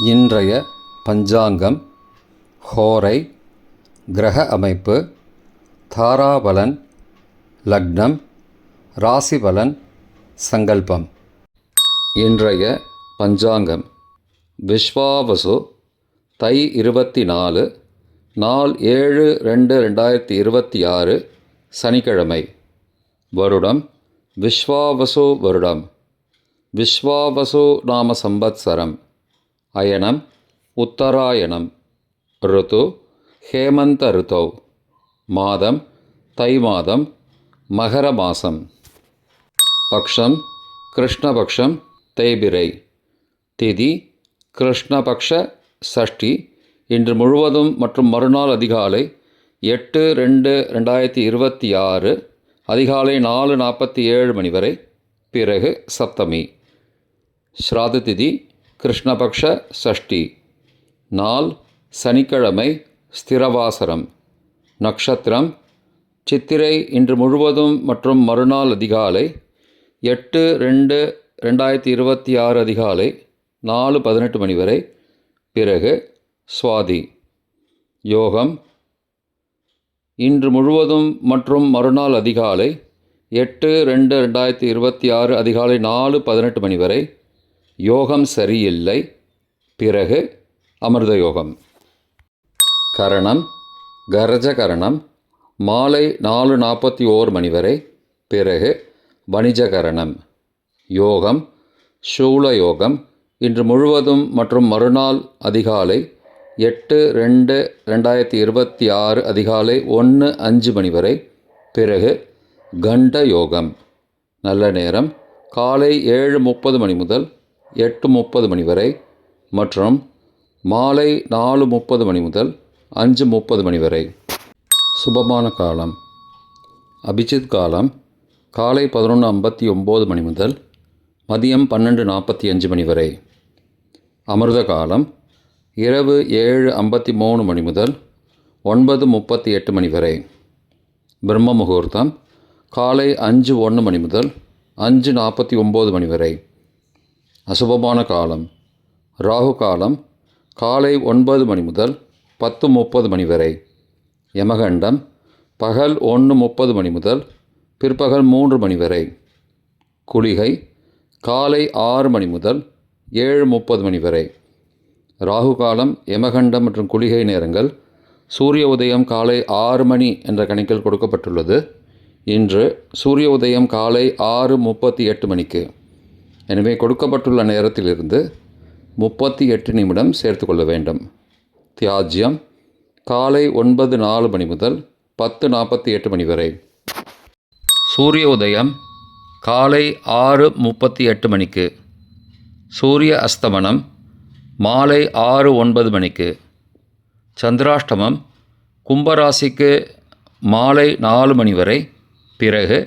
இன்றைய பஞ்சாங்கம், ஹோரை, கிரக அமைப்பு, தாராபலன், லக்னம், ராசிபலன், சங்கல்பம். இன்றைய பஞ்சாங்கம் விஸ்வாவசு தை 24 நாள் 7/2/2026 சனிக்கிழமை. வருடம் விஸ்வாவசு வருடம். விஸ்வாவசு நாம சம்பத்சரம். அயனம் உத்தராயணம். ருது ஹேமந்த ருதௌ. மாதம் தை மாதம், மகர மாசம். பக்ஷம் கிருஷ்ணபக்ஷம் தேய்பிரை. திதி கிருஷ்ணபக்ஷ சஷ்டி. இன்று முழுவதும் மற்றும் மறுநாள் அதிகாலை 8/2/2026 அதிகாலை 4:47 மணி வரை. பிறகு சப்தமி. ஸ்ராத திதி கிருஷ்ணபக்ஷ சஷ்டி. நாள் சனிக்கிழமை, ஸ்திரவாசரம். நக்ஷத்திரம் சித்திரை. இன்று முழுவதும் மற்றும் மறுநாள் அதிகாலை 8/2/2026 அதிகாலை 4:18 மணி வரை. பிறகு சுவாதி. யோகம் இன்று முழுவதும் மற்றும் மறுநாள் அதிகாலை 8/2/2026 அதிகாலை 4:18 மணி வரை. யோகம் சரியில்லை. பிறகு அமிர்த யோகம். கரணம் கரஜகரணம் மாலை 4:41 மணி வரை. பிறகு வணிஜகரணம். யோகம் சூல யோகம் இன்று முழுவதும் மற்றும் மறுநாள் அதிகாலை 8/2/2026 அதிகாலை 1:05 மணி வரை. பிறகு கண்ட யோகம். நல்ல நேரம் காலை 7:30 மணி முதல் 8:30 மணி வரை மற்றும் மாலை 4:30 மணி முதல் 5:30 மணி வரை. சுபமான காலம் அபிஜித் காலம் காலை 11:59 மணி முதல் மதியம் 12:45 மணி வரை. அமிர்த காலம் இரவு 7:53 மணி முதல் 9:38 மணி வரை. பிரம்ம முகூர்த்தம் காலை 5:01 மணி முதல் 5:49 மணி வரை. அசுபமான காலம் ராகு காலம் காலை 9 மணி முதல் 10:30 மணி வரை. யமகண்டம் பகல் 1:30 மணி முதல் பிற்பகல் 3 மணி வரை. குளிகை காலை 6 மணி முதல் 7:30 மணி வரை. ராகு காலம், யமகண்டம் மற்றும் குளிகை நேரங்கள் சூரிய உதயம் காலை 6 மணி என்ற கணக்கில் கொடுக்கப்பட்டுள்ளது. இன்று சூரிய உதயம் காலை 6:38 மணிக்கு. எனவே கொடுக்கப்பட்டுள்ள நேரத்திலிருந்து 38 நிமிடம் சேர்த்து கொள்ள வேண்டும். தியாஜ்யம் காலை 9:04 மணி முதல் 10:48 மணி வரை. சூரிய உதயம் காலை 6:38 மணிக்கு. சூரிய அஸ்தமனம் மாலை 6:09 மணிக்கு. சந்திராஷ்டமம் கும்பராசிக்கு மாலை 4 மணி வரை. பிறகு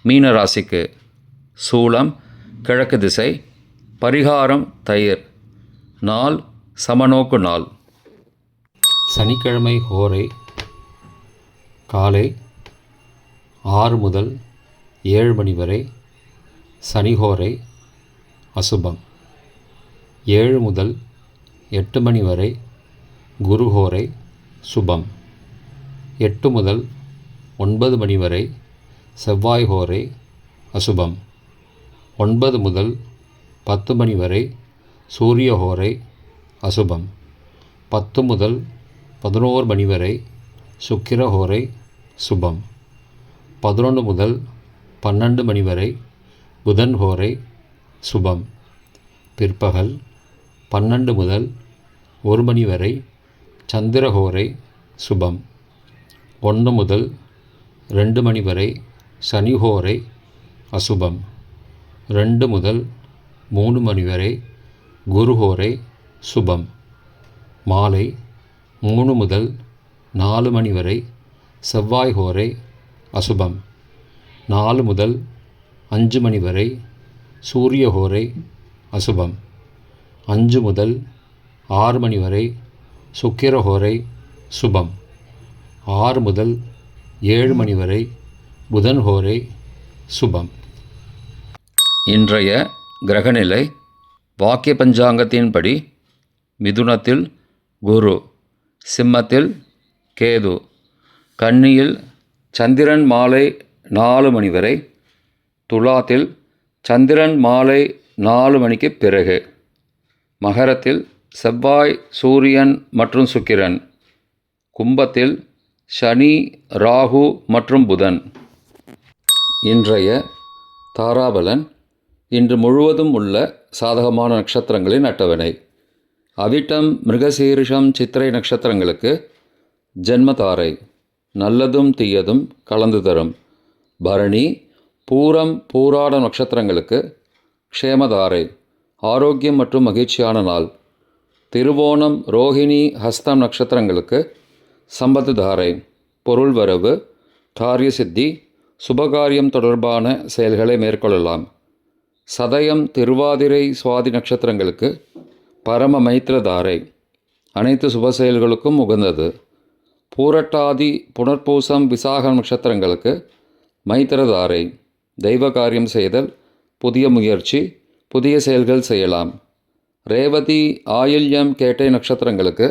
மீனராசிக்கு. சூலம் கிழக்கு திசை. பரிகாரம் தயிர். நாள் சமநோக்கு நாள். சனிக்கிழமை ஹோரை காலை 6 முதல் 7 மணி வரை. சனிஹோரை அசுபம். 7 முதல் 8 மணி வரை குருஹோரை சுபம். 8 முதல் 9 மணி வரை செவ்வாய் ஹோரை அசுபம். 9 முதல் 10 மணி வரை சூரிய ஹோரை அசுபம். 10 முதல் 11 மணி வரை சுக்கிர ஹோரை சுபம். 11 முதல் 12 மணி வரை புதன் ஹோரை சுபம். பிற்பகல் 12 முதல் 1 மணி வரை சந்திர ஹோரை சுபம். 1 முதல் 2 மணி வரை சனி ஹோரை அசுபம். 2 முதல் 3 மணி வரை குருஹோரை சுபம். மாலை 3 முதல் 4 மணி வரை செவ்வாய் ஹோரை அசுபம். 4 முதல் 5 மணி வரை சூரிய ஹோரை அசுபம். 5 முதல் 6 மணி வரை சுக்கிர ஹோரை சுபம். 6 முதல் 7 மணி வரை புதன் ஹோரை சுபம். இன்றைய கிரகநிலை வாக்கிய பஞ்சாங்கத்தின்படி மிதுனத்தில் குரு, சிம்மத்தில் கேது, கன்னியில் சந்திரன் மாலை 4 மணி வரை, துலாத்தில் சந்திரன் மாலை 4 மணிக்கு பிறகு, மகரத்தில் செவ்வாய், சூரியன் மற்றும் சுக்கிரன், கும்பத்தில் சனி, ராகு மற்றும் புதன். இன்றைய தாராபலன். இன்று முழுவதும் உள்ள சாதகமான நட்சத்திரங்களின் அட்டவணை. அவிட்டம், மிருகசீரிஷம், சித்திரை நட்சத்திரங்களுக்கு ஜென்மதாரை, நல்லதும் தீயதும் கலந்து தரும். பரணி, பூரம், பூராட நட்சத்திரங்களுக்கு க்ஷேமதாரை, ஆரோக்கியம் மற்றும் மகிழ்ச்சியான நாள். திருவோணம், ரோஹிணி, ஹஸ்தம் நட்சத்திரங்களுக்கு சம்பத்து தாரை, பொருள் வரவு, காரிய சித்தி, சுபகாரியம் தொடர்பான செயல்களை மேற்கொள்ளலாம். சதயம், திருவாதிரை, சுவாதி நட்சத்திரங்களுக்கு பரம மைத்திர தாரை, அனைத்து சுப செயல்களுக்கும் உகந்தது. பூரட்டாதி, புனர்பூசம், விசாக நட்சத்திரங்களுக்கு மைத்திரதாரை, தெய்வ காரியம் செய்தல், புதிய முயற்சி, புதிய செயல்கள் செய்யலாம். ரேவதி, ஆயில்யம், கேட்டை நட்சத்திரங்களுக்கு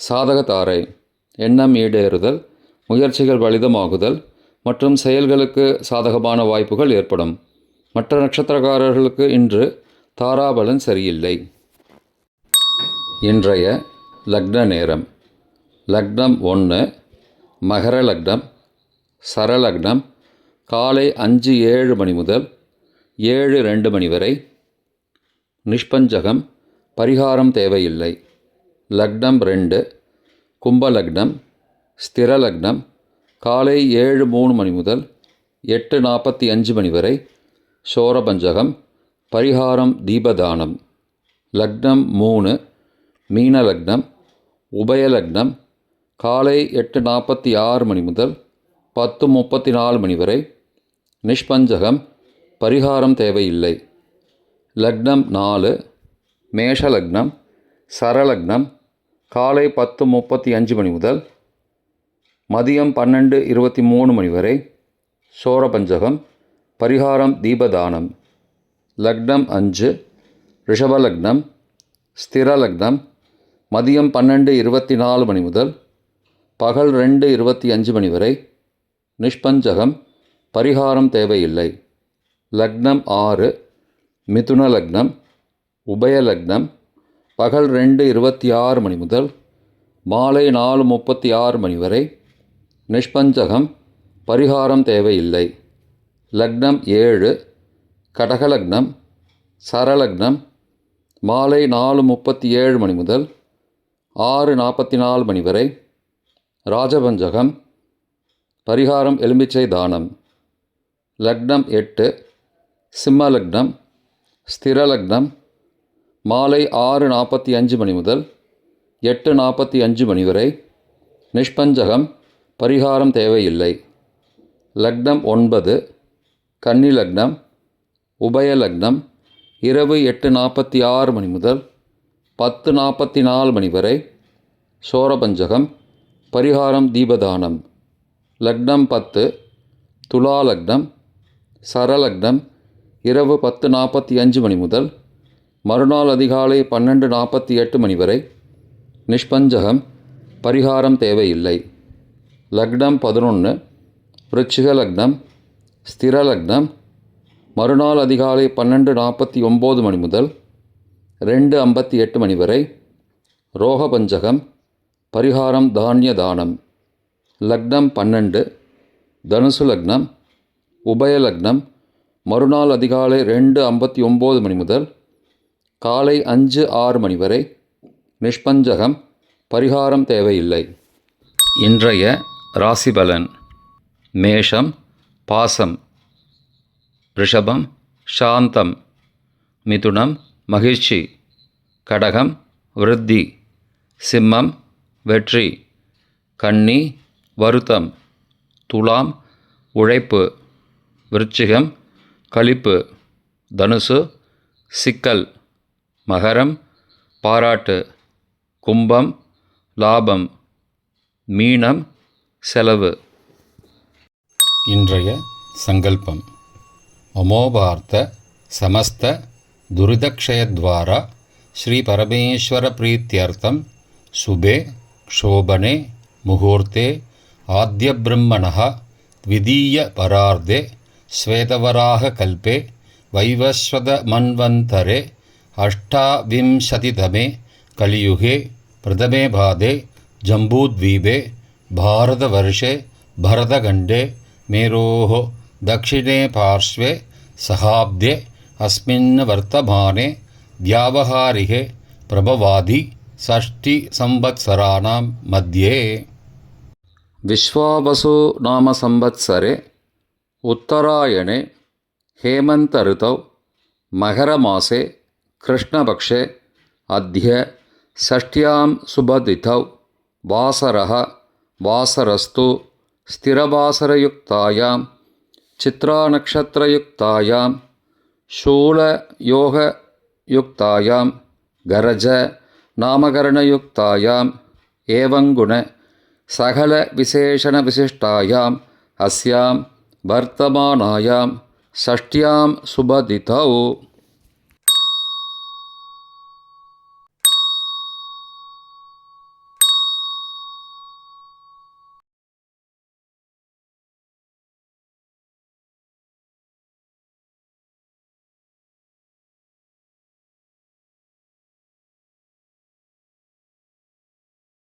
சாதக தாரை, எண்ணம் ஈடேறுதல், முயற்சிகள் பலிதமாகுதல் மற்றும் செயல்களுக்கு சாதகமான வாய்ப்புகள் ஏற்படும். மற்ற நட்சத்திரக்காரர்களுக்கு இன்று தாராபலன் சரியில்லை. இன்றைய லக்ன நேரம். லக்னம் 1, மகர லக்னம், சரலக்னம் காலை 5:07 மணி முதல் 7:02 மணி வரை. நிஷ்பஞ்சகம், பரிகாரம் தேவையில்லை. லக்னம் 2, கும்பலக்னம், ஸ்திரலக்னம் காலை 7:03 மணி முதல் 8:45 மணி வரை. சோரபஞ்சகம், பரிகாரம் தீபதானம். லக்னம் 3, மீன லக்னம், உபயலக்னம் காலை 8:46 மணி முதல் 10:34 மணி வரை. நிஷ்பஞ்சகம், பரிகாரம் தேவையில்லை. லக்னம் 4, மேஷலக்னம், சரலக்னம் காலை 10:35 மணி முதல் மதியம் 12:23 மணி வரை. சோரபஞ்சகம், பரிகாரம் தீபதானம். லக்னம் 5, ரிஷபலக்னம், ஸ்திரலக்னம் மதியம் 12:24 மணி முதல் பகல் 2:25 மணி வரை. நிஷ்பஞ்சகம், பரிகாரம் தேவையில்லை. லக்னம் 6, மிதுன லக்னம், உபயலக்னம் பகல் 2:26 மணி முதல் மாலை 4:36 மணி வரை. நிஷ்பஞ்சகம், பரிகாரம் தேவையில்லை. லக்னம் 7, கடகலக்னம், சரலக்னம் மாலை 4:37 மணி முதல் 6:44 மணி வரை. ராஜபஞ்சகம், பரிகாரம் எலுமிச்சை தானம். லக்னம் 8, சிம்மலக்னம், ஸ்திரலக்னம் மாலை 6:45 மணி முதல் 8:45 மணி வரை. நிஷ்பஞ்சகம், பரிகாரம் தேவையில்லை. லக்னம் 9, கன்னி லக்னம், உபயலக்னம் இரவு 8:46 மணி முதல் 10:44 மணி வரை. சோரபஞ்சகம், பரிகாரம் தீபதானம். லக்னம் 10, துலா லக்னம், சரலக்னம் இரவு 10:45 மணி முதல் மறுநாள் அதிகாலை 12:48 மணி வரை. நிஷ்பஞ்சகம், பரிகாரம் தேவையில்லை. லக்னம் 11, விருச்சிக லக்னம், ஸ்திரலக்னம் மறுநாள் அதிகாலை 12:49 மணி முதல் 2:58 மணி வரை. ரோகபஞ்சகம், பரிகாரம் தானிய தானம். லக்னம் 12, தனுசு லக்னம், உபயலக்னம் மறுநாள் அதிகாலை 2:59 மணி முதல் காலை 5:06 மணி வரை. நிஷ்பஞ்சகம், பரிகாரம் தேவையில்லை. இன்றைய ராசிபலன். மேஷம், பாசம், ரிஷபம், சாந்தம், மிதுனம், மகிழ்ச்சி, கடகம், விருத்தி, சிம்மம், வெற்றி, கன்னி, வருத்தம், துலாம், உழைப்பு, விருச்சிகம், களிப்பு, தனுசு, சிக்கல், மகரம், பாராட்டு, கும்பம், லாபம், மீனம், செலவு. இன்றைய சங்கல்பம். மமோபார்த்த சமஸ்த துரிதக்ஷயத்வாரா श्रीपरमेश्वरप्रीत्यर्थं शुभे क्षोभने मुहूर्ते आद्यब्रह्मणः द्वितीयपरार्धे श्वेतवराहकल्पे वैवस्वतमन्वन्तरे अष्टाविंशतितमे कलियुगे प्रथमे पादे जम्बूद्वीपे भारतवर्षे भरतखण्डे मेरोः दक्षिणे पार्श्वे सहाब्दे अस्मिन् वर्तमाने व्यावहारिके प्रभवादि षष्टिसंवत्सराणां मध्ये विश्वावसु नाम संवत्सरे उत्तरायणे हेमन्त ऋतौ मकरमासे कृष्णपक्षे अद्य षष्ट्यां शुभतिथौ वासरः वासरस्तु स्थिरवासरयुक्तायां चित्रानक्षत्रयुक्तायां शूलयोगयुक्तायां गरज नामकरणयुक्तायाम् एवंगुण सकलविशेषणविशिष्टायाम् अस्यां वर्तमानायां षष्ट्यां शुभतिथौ